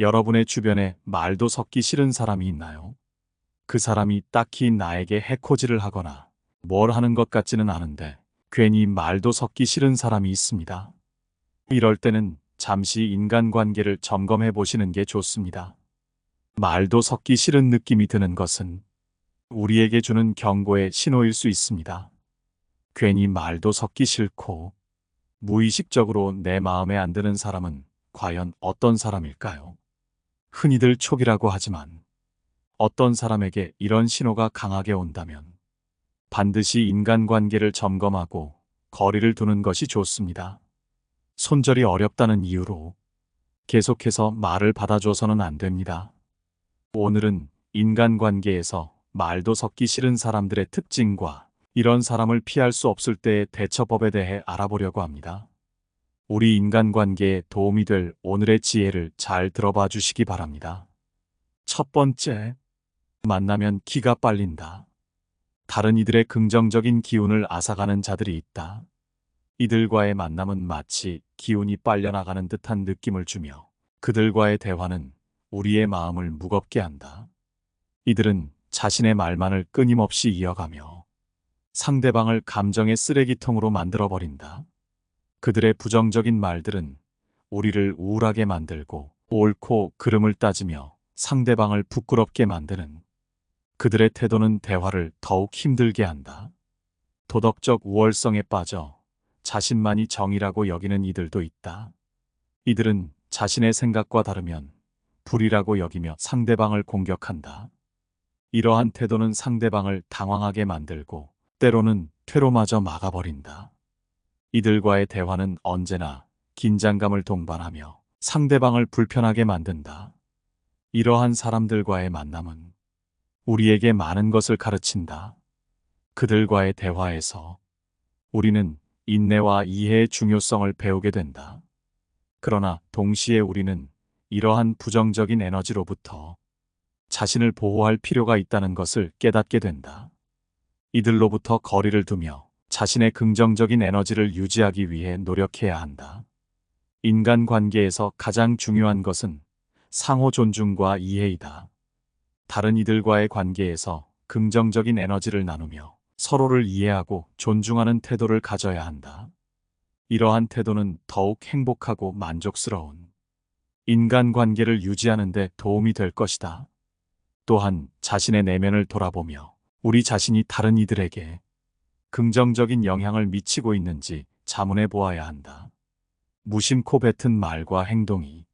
여러분의 주변에 말도 섞기 싫은 사람이 있나요? 그 사람이 딱히 나에게 해코지를 하거나 뭘 하는 것 같지는 않은데 괜히 말도 섞기 싫은 사람이 있습니다. 이럴 때는 잠시 인간관계를 점검해 보시는 게 좋습니다. 말도 섞기 싫은 느낌이 드는 것은 우리에게 주는 경고의 신호일 수 있습니다. 괜히 말도 섞기 싫고 무의식적으로 내 마음에 안 드는 사람은 과연 어떤 사람일까요? 흔히들 촉이라고 하지만 어떤 사람에게 이런 신호가 강하게 온다면 반드시 인간관계를 점검하고 거리를 두는 것이 좋습니다. 손절이 어렵다는 이유로 계속해서 말을 받아줘서는 안 됩니다. 오늘은 인간관계에서 말도 섞기 싫은 사람들의 특징과 이런 사람을 피할 수 없을 때의 대처법에 대해 알아보려고 합니다. 우리 인간관계에 도움이 될 오늘의 지혜를 잘 들어봐 주시기 바랍니다. 첫 번째, 만나면 기가 빨린다. 다른 이들의 긍정적인 기운을 앗아가는 자들이 있다. 이들과의 만남은 마치 기운이 빨려나가는 듯한 느낌을 주며 그들과의 대화는 우리의 마음을 무겁게 한다. 이들은 자신의 말만을 끊임없이 이어가며 상대방을 감정의 쓰레기통으로 만들어버린다. 그들의 부정적인 말들은 우리를 우울하게 만들고 옳고 그름을 따지며 상대방을 부끄럽게 만드는 그들의 태도는 대화를 더욱 힘들게 한다. 도덕적 우월성에 빠져 자신만이 정의라고 여기는 이들도 있다. 이들은 자신의 생각과 다르면 불이라고 여기며 상대방을 공격한다. 이러한 태도는 상대방을 당황하게 만들고 때로는 퇴로마저 막아버린다. 이들과의 대화는 언제나 긴장감을 동반하며 상대방을 불편하게 만든다. 이러한 사람들과의 만남은 우리에게 많은 것을 가르친다. 그들과의 대화에서 우리는 인내와 이해의 중요성을 배우게 된다. 그러나 동시에 우리는 이러한 부정적인 에너지로부터 자신을 보호할 필요가 있다는 것을 깨닫게 된다. 이들로부터 거리를 두며 자신의 긍정적인 에너지를 유지하기 위해 노력해야 한다. 인간관계에서 가장 중요한 것은 상호 존중과 이해이다. 다른 이들과의 관계에서 긍정적인 에너지를 나누며 서로를 이해하고 존중하는 태도를 가져야 한다. 이러한 태도는 더욱 행복하고 만족스러운 인간관계를 유지하는 데 도움이 될 것이다. 또한 자신의 내면을 돌아보며 우리 자신이 다른 이들에게 긍정적인 영향을 미치고 있는지 자문해 보아야 한다. 무심코 뱉은 말과 행동이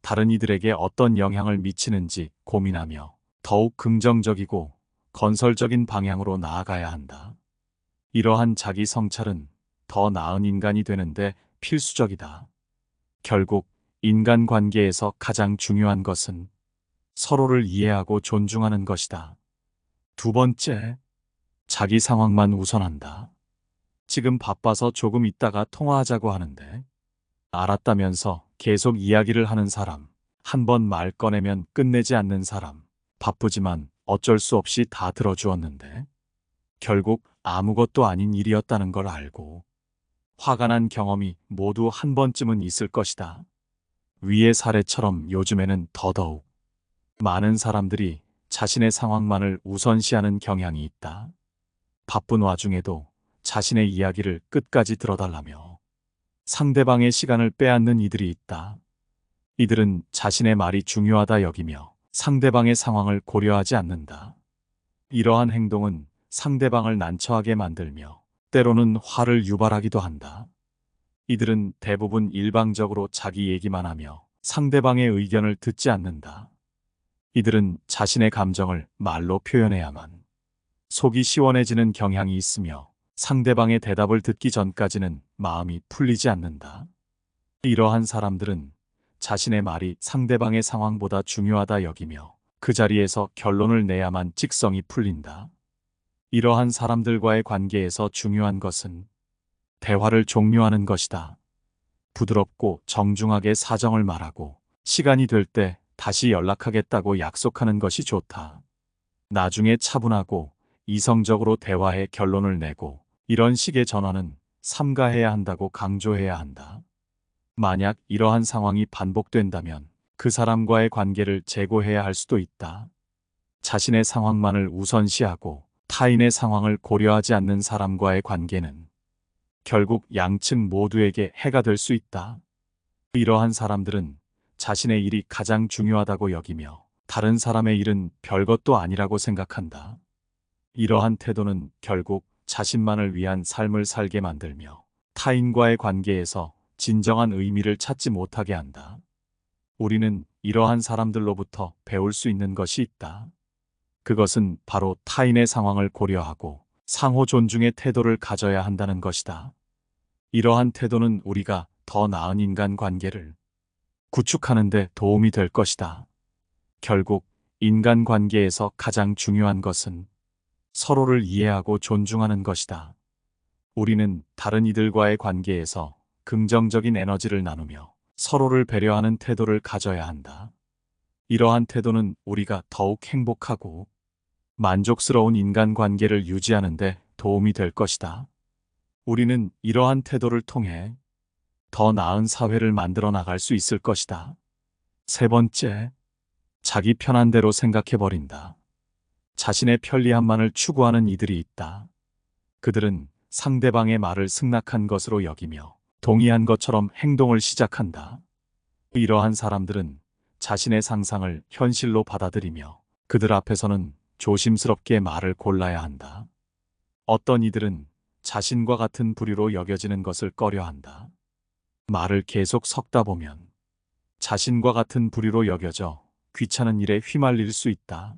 다른 이들에게 어떤 영향을 미치는지 고민하며 더욱 긍정적이고 건설적인 방향으로 나아가야 한다. 이러한 자기 성찰은 더 나은 인간이 되는데 필수적이다. 결국 인간관계에서 가장 중요한 것은 서로를 이해하고 존중하는 것이다. 두 번째, 자기 상황만 우선한다. 지금 바빠서 조금 있다가 통화하자고 하는데 알았다면서 계속 이야기를 하는 사람, 한 번 말 꺼내면 끝내지 않는 사람, 바쁘지만 어쩔 수 없이 다 들어주었는데 결국 아무것도 아닌 일이었다는 걸 알고 화가 난 경험이 모두 한 번쯤은 있을 것이다. 위의 사례처럼 요즘에는 더더욱 많은 사람들이 자신의 상황만을 우선시하는 경향이 있다. 바쁜 와중에도 자신의 이야기를 끝까지 들어달라며 상대방의 시간을 빼앗는 이들이 있다. 이들은 자신의 말이 중요하다 여기며 상대방의 상황을 고려하지 않는다. 이러한 행동은 상대방을 난처하게 만들며 때로는 화를 유발하기도 한다. 이들은 대부분 일방적으로 자기 얘기만 하며 상대방의 의견을 듣지 않는다. 이들은 자신의 감정을 말로 표현해야만 속이 시원해지는 경향이 있으며 상대방의 대답을 듣기 전까지는 마음이 풀리지 않는다. 이러한 사람들은 자신의 말이 상대방의 상황보다 중요하다 여기며 그 자리에서 결론을 내야만 직성이 풀린다. 이러한 사람들과의 관계에서 중요한 것은 대화를 종료하는 것이다. 부드럽고 정중하게 사정을 말하고 시간이 될 때 다시 연락하겠다고 약속하는 것이 좋다. 나중에 차분하고 이성적으로 대화해 결론을 내고 이런 식의 전화는 삼가해야 한다고 강조해야 한다. 만약 이러한 상황이 반복된다면 그 사람과의 관계를 재고해야 할 수도 있다. 자신의 상황만을 우선시하고 타인의 상황을 고려하지 않는 사람과의 관계는 결국 양측 모두에게 해가 될 수 있다. 이러한 사람들은 자신의 일이 가장 중요하다고 여기며 다른 사람의 일은 별것도 아니라고 생각한다. 이러한 태도는 결국 자신만을 위한 삶을 살게 만들며 타인과의 관계에서 진정한 의미를 찾지 못하게 한다. 우리는 이러한 사람들로부터 배울 수 있는 것이 있다. 그것은 바로 타인의 상황을 고려하고 상호 존중의 태도를 가져야 한다는 것이다. 이러한 태도는 우리가 더 나은 인간 관계를 구축하는 데 도움이 될 것이다. 결국 인간 관계에서 가장 중요한 것은 서로를 이해하고 존중하는 것이다. 우리는 다른 이들과의 관계에서 긍정적인 에너지를 나누며 서로를 배려하는 태도를 가져야 한다. 이러한 태도는 우리가 더욱 행복하고 만족스러운 인간관계를 유지하는 데 도움이 될 것이다. 우리는 이러한 태도를 통해 더 나은 사회를 만들어 나갈 수 있을 것이다. 세 번째, 자기 편한 대로 생각해버린다. 자신의 편리함만을 추구하는 이들이 있다. 그들은 상대방의 말을 승낙한 것으로 여기며 동의한 것처럼 행동을 시작한다. 이러한 사람들은 자신의 상상을 현실로 받아들이며 그들 앞에서는 조심스럽게 말을 골라야 한다. 어떤 이들은 자신과 같은 부류로 여겨지는 것을 꺼려한다. 말을 계속 섞다 보면 자신과 같은 부류로 여겨져 귀찮은 일에 휘말릴 수 있다.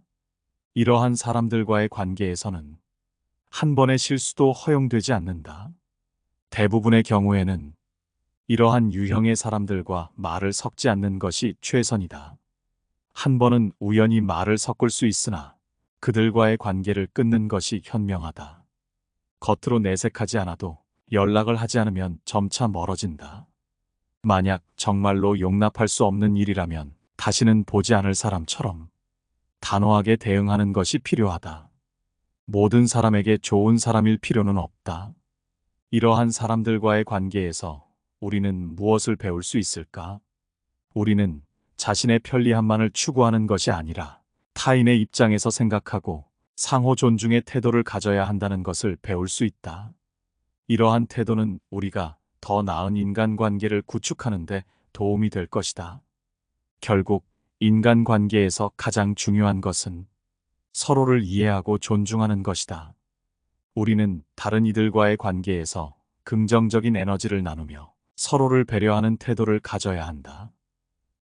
이러한 사람들과의 관계에서는 한 번의 실수도 허용되지 않는다. 대부분의 경우에는 이러한 유형의 사람들과 말을 섞지 않는 것이 최선이다. 한 번은 우연히 말을 섞을 수 있으나 그들과의 관계를 끊는 것이 현명하다. 겉으로 내색하지 않아도 연락을 하지 않으면 점차 멀어진다. 만약 정말로 용납할 수 없는 일이라면 다시는 보지 않을 사람처럼 단호하게 대응하는 것이 필요하다. 모든 사람에게 좋은 사람일 필요는 없다. 이러한 사람들과의 관계에서 우리는 무엇을 배울 수 있을까? 우리는 자신의 편리함만을 추구하는 것이 아니라 타인의 입장에서 생각하고 상호 존중의 태도를 가져야 한다는 것을 배울 수 있다. 이러한 태도는 우리가 더 나은 인간관계를 구축하는 데 도움이 될 것이다. 결국 인간관계에서 가장 중요한 것은 서로를 이해하고 존중하는 것이다. 우리는 다른 이들과의 관계에서 긍정적인 에너지를 나누며 서로를 배려하는 태도를 가져야 한다.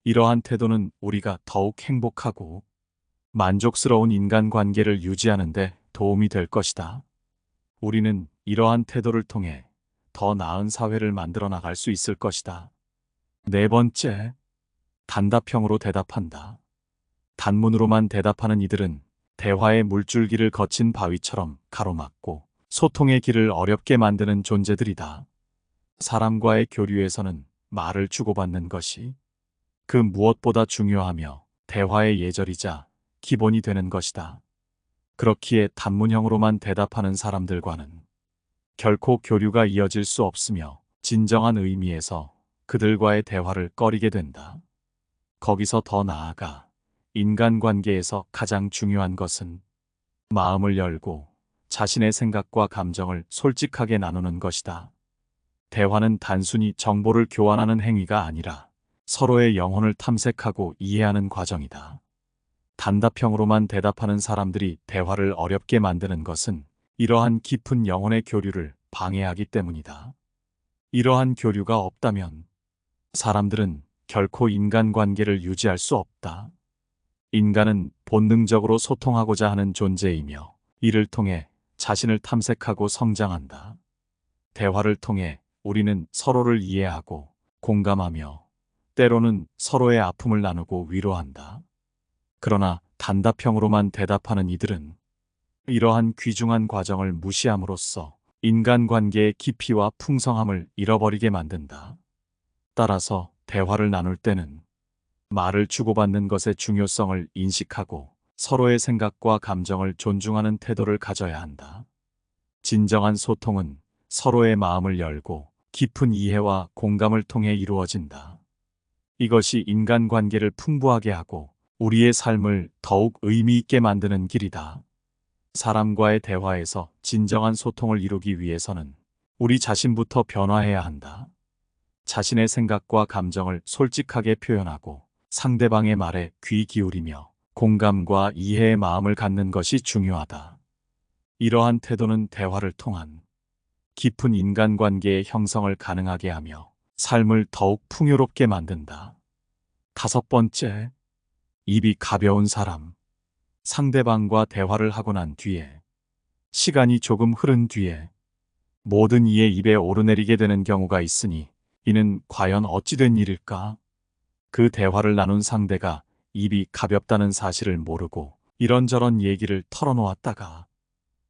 이러한 태도는 우리가 더욱 행복하고 만족스러운 인간관계를 유지하는 데 도움이 될 것이다. 우리는 이러한 태도를 통해 더 나은 사회를 만들어 나갈 수 있을 것이다. 네 번째, 단답형으로 대답한다. 단문으로만 대답하는 이들은 대화의 물줄기를 거친 바위처럼 가로막고 소통의 길을 어렵게 만드는 존재들이다. 사람과의 교류에서는 말을 주고받는 것이 그 무엇보다 중요하며 대화의 예절이자 기본이 되는 것이다. 그렇기에 단문형으로만 대답하는 사람들과는 결코 교류가 이어질 수 없으며 진정한 의미에서 그들과의 대화를 꺼리게 된다. 거기서 더 나아가 인간관계에서 가장 중요한 것은 마음을 열고 자신의 생각과 감정을 솔직하게 나누는 것이다. 대화는 단순히 정보를 교환하는 행위가 아니라 서로의 영혼을 탐색하고 이해하는 과정이다. 단답형으로만 대답하는 사람들이 대화를 어렵게 만드는 것은 이러한 깊은 영혼의 교류를 방해하기 때문이다. 이러한 교류가 없다면 사람들은 결코 인간관계를 유지할 수 없다. 인간은 본능적으로 소통하고자 하는 존재이며 이를 통해 자신을 탐색하고 성장한다. 대화를 통해 우리는 서로를 이해하고 공감하며 때로는 서로의 아픔을 나누고 위로한다. 그러나 단답형으로만 대답하는 이들은 이러한 귀중한 과정을 무시함으로써 인간관계의 깊이와 풍성함을 잃어버리게 만든다. 따라서 대화를 나눌 때는 말을 주고받는 것의 중요성을 인식하고 서로의 생각과 감정을 존중하는 태도를 가져야 한다. 진정한 소통은 서로의 마음을 열고 깊은 이해와 공감을 통해 이루어진다. 이것이 인간관계를 풍부하게 하고 우리의 삶을 더욱 의미 있게 만드는 길이다. 사람과의 대화에서 진정한 소통을 이루기 위해서는 우리 자신부터 변화해야 한다. 자신의 생각과 감정을 솔직하게 표현하고 상대방의 말에 귀 기울이며 공감과 이해의 마음을 갖는 것이 중요하다. 이러한 태도는 대화를 통한 깊은 인간관계의 형성을 가능하게 하며 삶을 더욱 풍요롭게 만든다. 다섯 번째, 입이 가벼운 사람. 상대방과 대화를 하고 난 뒤에, 시간이 조금 흐른 뒤에 모든 이의 입에 오르내리게 되는 경우가 있으니 이는 과연 어찌된 일일까? 그 대화를 나눈 상대가 입이 가볍다는 사실을 모르고 이런저런 얘기를 털어놓았다가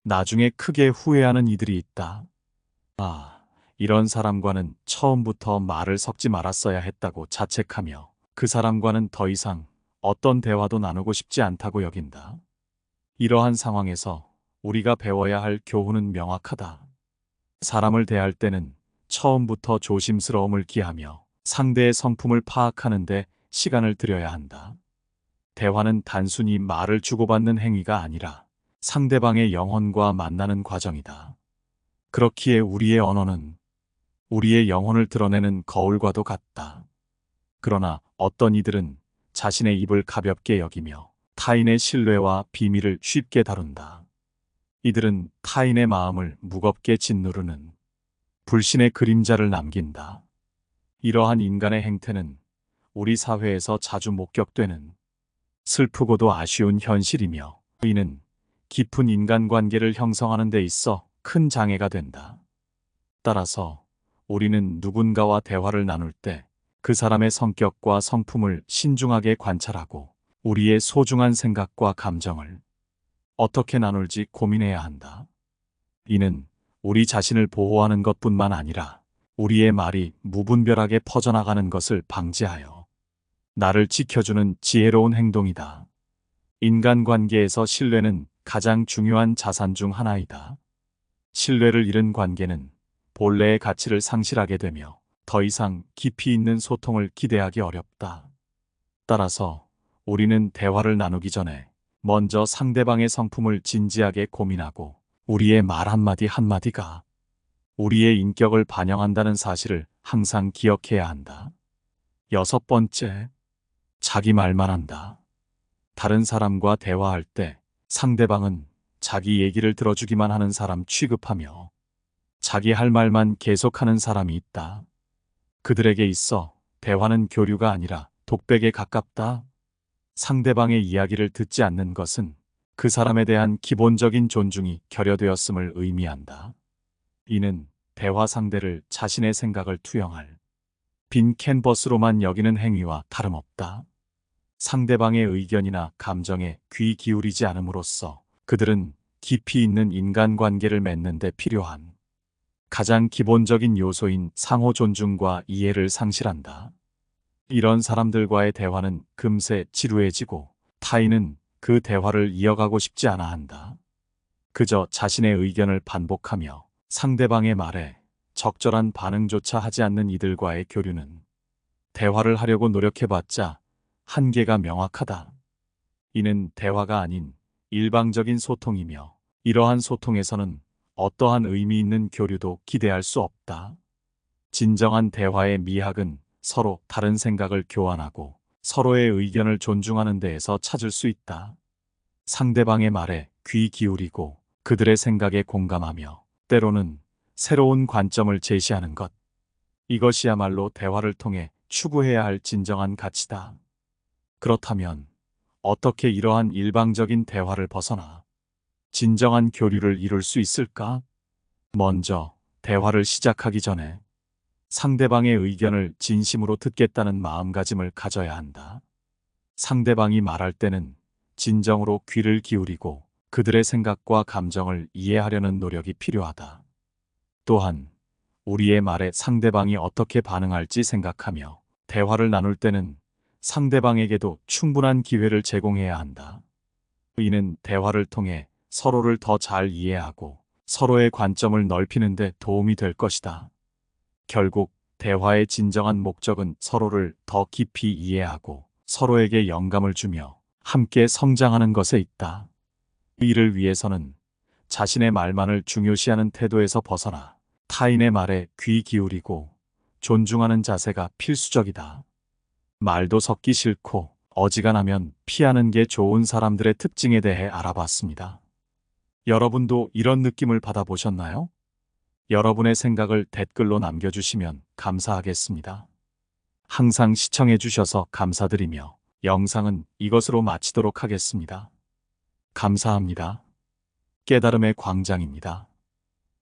나중에 크게 후회하는 이들이 있다. 이런 사람과는 처음부터 말을 섞지 말았어야 했다고 자책하며 그 사람과는 더 이상 어떤 대화도 나누고 싶지 않다고 여긴다. 이러한 상황에서 우리가 배워야 할 교훈은 명확하다. 사람을 대할 때는 처음부터 조심스러움을 기하며 상대의 성품을 파악하는 데 시간을 들여야 한다. 대화는 단순히 말을 주고받는 행위가 아니라 상대방의 영혼과 만나는 과정이다. 그렇기에 우리의 언어는 우리의 영혼을 드러내는 거울과도 같다. 그러나 어떤 이들은 자신의 입을 가볍게 여기며 타인의 신뢰와 비밀을 쉽게 다룬다. 이들은 타인의 마음을 무겁게 짓누르는 불신의 그림자를 남긴다. 이러한 인간의 행태는 우리 사회에서 자주 목격되는 슬프고도 아쉬운 현실이며 이는 깊은 인간관계를 형성하는 데 있어 큰 장애가 된다. 따라서 우리는 누군가와 대화를 나눌 때 그 사람의 성격과 성품을 신중하게 관찰하고 우리의 소중한 생각과 감정을 어떻게 나눌지 고민해야 한다. 이는 우리 자신을 보호하는 것뿐만 아니라 우리의 말이 무분별하게 퍼져나가는 것을 방지하여 나를 지켜주는 지혜로운 행동이다. 인간관계에서 신뢰는 가장 중요한 자산 중 하나이다. 신뢰를 잃은 관계는 본래의 가치를 상실하게 되며 더 이상 깊이 있는 소통을 기대하기 어렵다. 따라서 우리는 대화를 나누기 전에 먼저 상대방의 성품을 진지하게 고민하고 우리의 말 한마디 한마디가 우리의 인격을 반영한다는 사실을 항상 기억해야 한다. 여섯 번째, 자기 말만 한다. 다른 사람과 대화할 때 상대방은 자기 얘기를 들어주기만 하는 사람 취급하며 자기 할 말만 계속하는 사람이 있다. 그들에게 있어 대화는 교류가 아니라 독백에 가깝다. 상대방의 이야기를 듣지 않는 것은 그 사람에 대한 기본적인 존중이 결여되었음을 의미한다. 이는 대화 상대를 자신의 생각을 투영할 빈 캔버스로만 여기는 행위와 다름없다. 상대방의 의견이나 감정에 귀 기울이지 않음으로써 그들은 깊이 있는 인간관계를 맺는 데 필요한 가장 기본적인 요소인 상호 존중과 이해를 상실한다. 이런 사람들과의 대화는 금세 지루해지고 타인은 그 대화를 이어가고 싶지 않아 한다. 그저 자신의 의견을 반복하며 상대방의 말에 적절한 반응조차 하지 않는 이들과의 교류는 대화를 하려고 노력해봤자 한계가 명확하다. 이는 대화가 아닌 일방적인 소통이며 이러한 소통에서는 어떠한 의미 있는 교류도 기대할 수 없다. 진정한 대화의 미학은 서로 다른 생각을 교환하고 서로의 의견을 존중하는 데에서 찾을 수 있다. 상대방의 말에 귀 기울이고 그들의 생각에 공감하며 때로는 새로운 관점을 제시하는 것. 이것이야말로 대화를 통해 추구해야 할 진정한 가치다. 그렇다면 어떻게 이러한 일방적인 대화를 벗어나 진정한 교류를 이룰 수 있을까? 먼저 대화를 시작하기 전에 상대방의 의견을 진심으로 듣겠다는 마음가짐을 가져야 한다. 상대방이 말할 때는 진정으로 귀를 기울이고 그들의 생각과 감정을 이해하려는 노력이 필요하다. 또한 우리의 말에 상대방이 어떻게 반응할지 생각하며 대화를 나눌 때는 상대방에게도 충분한 기회를 제공해야 한다. 이는 대화를 통해 서로를 더 잘 이해하고 서로의 관점을 넓히는 데 도움이 될 것이다. 결국 대화의 진정한 목적은 서로를 더 깊이 이해하고 서로에게 영감을 주며 함께 성장하는 것에 있다. 이를 위해서는 자신의 말만을 중요시하는 태도에서 벗어나 타인의 말에 귀 기울이고 존중하는 자세가 필수적이다. 말도 섞기 싫고 어지간하면 피하는 게 좋은 사람들의 특징에 대해 알아봤습니다. 여러분도 이런 느낌을 받아보셨나요? 여러분의 생각을 댓글로 남겨주시면 감사하겠습니다. 항상 시청해주셔서 감사드리며 영상은 이것으로 마치도록 하겠습니다. 감사합니다. 깨달음의 광장입니다.